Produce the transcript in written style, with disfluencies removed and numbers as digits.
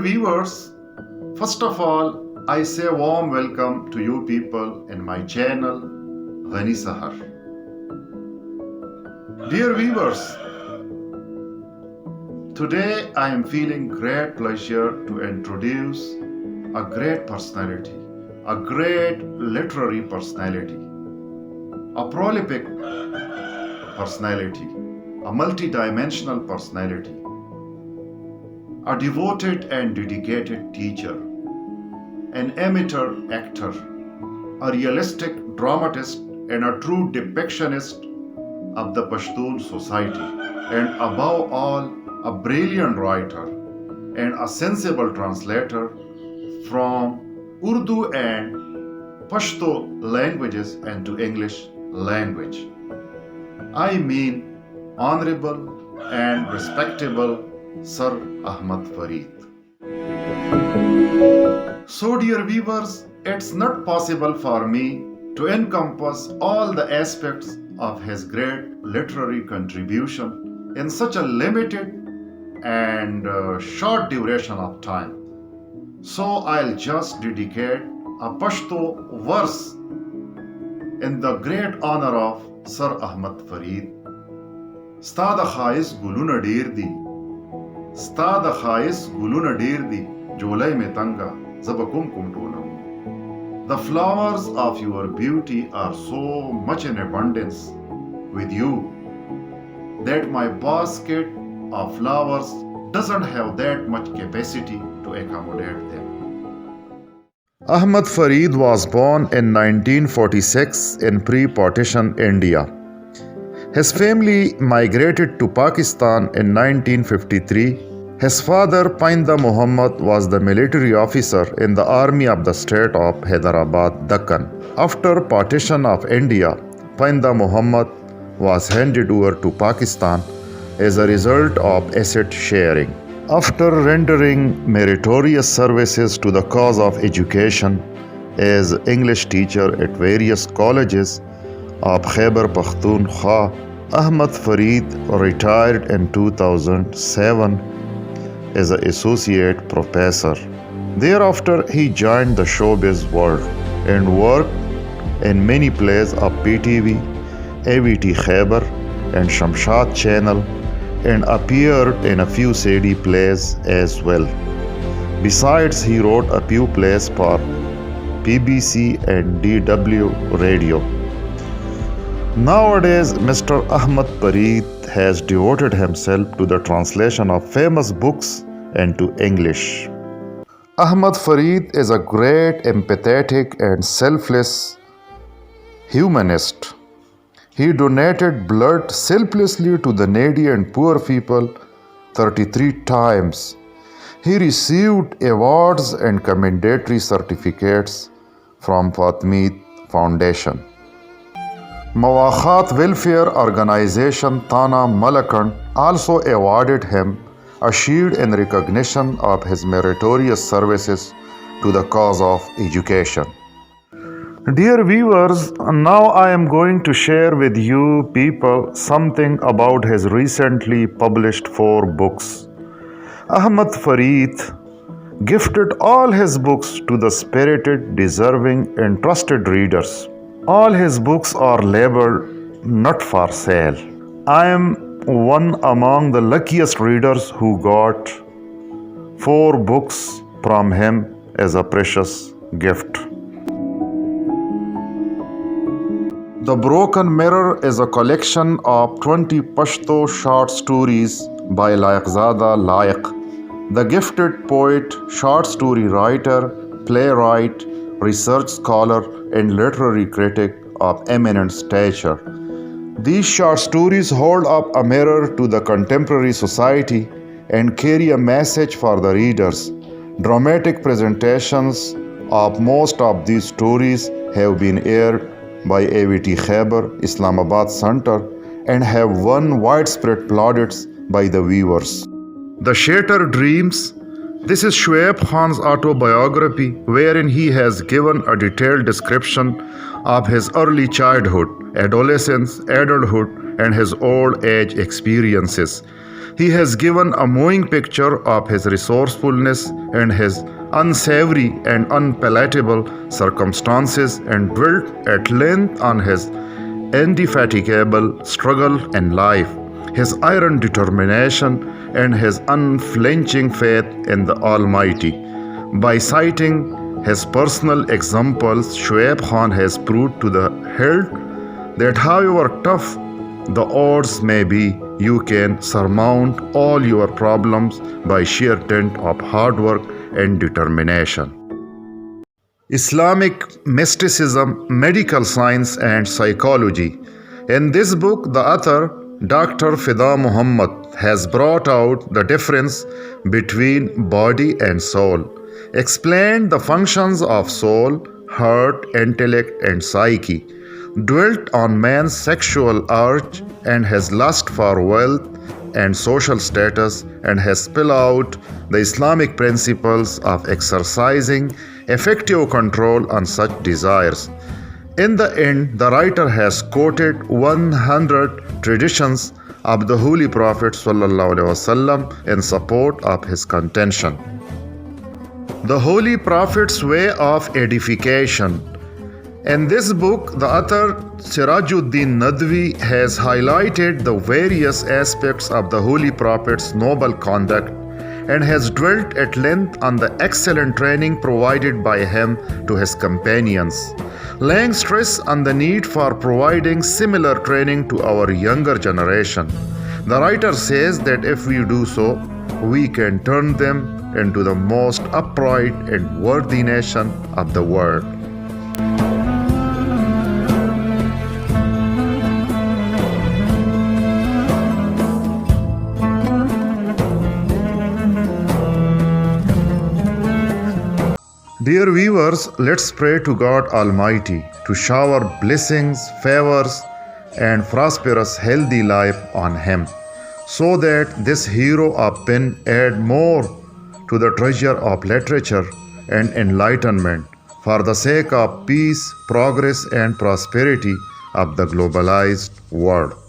viewers, first of all, I say a warm welcome to you people in my channel, Ghani Sahar. Dear viewers, today I am feeling great pleasure to introduce a great personality, a great literary personality, a prolific personality, a multidimensional personality, a devoted and dedicated teacher, an amateur actor, a realistic dramatist and a true depictionist of the Pashtun society, and above all, a brilliant writer and a sensible translator from Urdu and Pashto languages into English language. I mean Honorable and Respectable Sir Ahmad Fareed. So dear viewers, it's not possible for me to encompass all the aspects of his great literary contribution in such a limited and short duration of time. So I'll just dedicate a Pashto verse in the great honor of Sir Ahmad Fareed. Sta da khais guluna deer di, sta da khais guluna deer di, jolai me tanga zabakum kum tonam. The flowers of your beauty are so much in abundance with you that my basket of flowers doesn't have that much capacity to accommodate them. Ahmad Fareed was born in 1946 in pre-partition India. His family migrated to Pakistan in 1953. His father, Painda Muhammad, was the military officer in the army of the state of Hyderabad, Deccan. After partition of India, Painda Muhammad was handed over to Pakistan as a result of asset sharing. After rendering meritorious services to the cause of education as English teacher at various colleges of Khyber Pakhtunkhwa, Ahmad Fareed retired in 2007 as an associate professor. Thereafter, he joined the showbiz world and worked in many plays of PTV, AVT Khyber and Shamshad Channel, and appeared in a few CD plays as well. Besides, he wrote a few plays for BBC and DW Radio. Nowadays, Mr. Ahmad Fareed has devoted himself to the translation of famous books into English. Ahmad Fareed is a great, empathetic, and selfless humanist. He donated blood selflessly to the needy and poor people 33 times. He received awards and commendatory certificates from Fatimid Foundation. Mawakhat Welfare Organization Thana Malakand also awarded him a shield in recognition of his meritorious services to the cause of education. Dear viewers, now I am going to share with you people something about his recently published 4 books. Ahmad Fareed gifted all his books to the spirited, deserving, and trusted readers. All his books are labeled not for sale. I am one among the luckiest readers who got 4 books from him as a precious gift. The Broken Mirror is a collection of 20 Pashto short stories by Laiqzada Laiq, the gifted poet, short story writer, playwright, research scholar, and literary critic of eminent stature. These short stories hold up a mirror to the contemporary society and carry a message for the readers. Dramatic presentations of most of these stories have been aired by AVT Khyber, Islamabad Center, and have won widespread plaudits by the viewers. The Shattered Dreams. This is Shoaib Khan's autobiography, wherein he has given a detailed description of his early childhood, adolescence, adulthood, and his old age experiences. He has given a moving picture of his resourcefulness and his unsavory and unpalatable circumstances and dwelt at length on his indefatigable struggle in life, his iron determination, and his unflinching faith in the Almighty. By citing his personal examples, Shoaib Khan has proved to the hilt that however tough the odds may be, you can surmount all your problems by sheer dint of hard work and determination. Islamic mysticism, medical science, and psychology. In this book, the author, Dr. Fida Muhammad, has brought out the difference between body and soul, explained the functions of soul, heart, intellect, and psyche, dwelt on man's sexual urge and his lust for wealth and social status, and has spelled out the Islamic principles of exercising effective control on such desires. In the end, the writer has quoted 100 traditions of the Holy Prophet ﷺ in support of his contention. The Holy Prophet's way of edification. In this book, the author Sirajuddin Nadwi has highlighted the various aspects of the Holy Prophet's noble conduct and has dwelt at length on the excellent training provided by him to his companions, laying stress on the need for providing similar training to our younger generation. The writer says that if we do so, we can turn them into the most upright and worthy nation of the world. Dear viewers, let's pray to God Almighty to shower blessings, favors, and prosperous, healthy life on him, so that this hero of pen add more to the treasure of literature and enlightenment for the sake of peace, progress, and prosperity of the globalized world.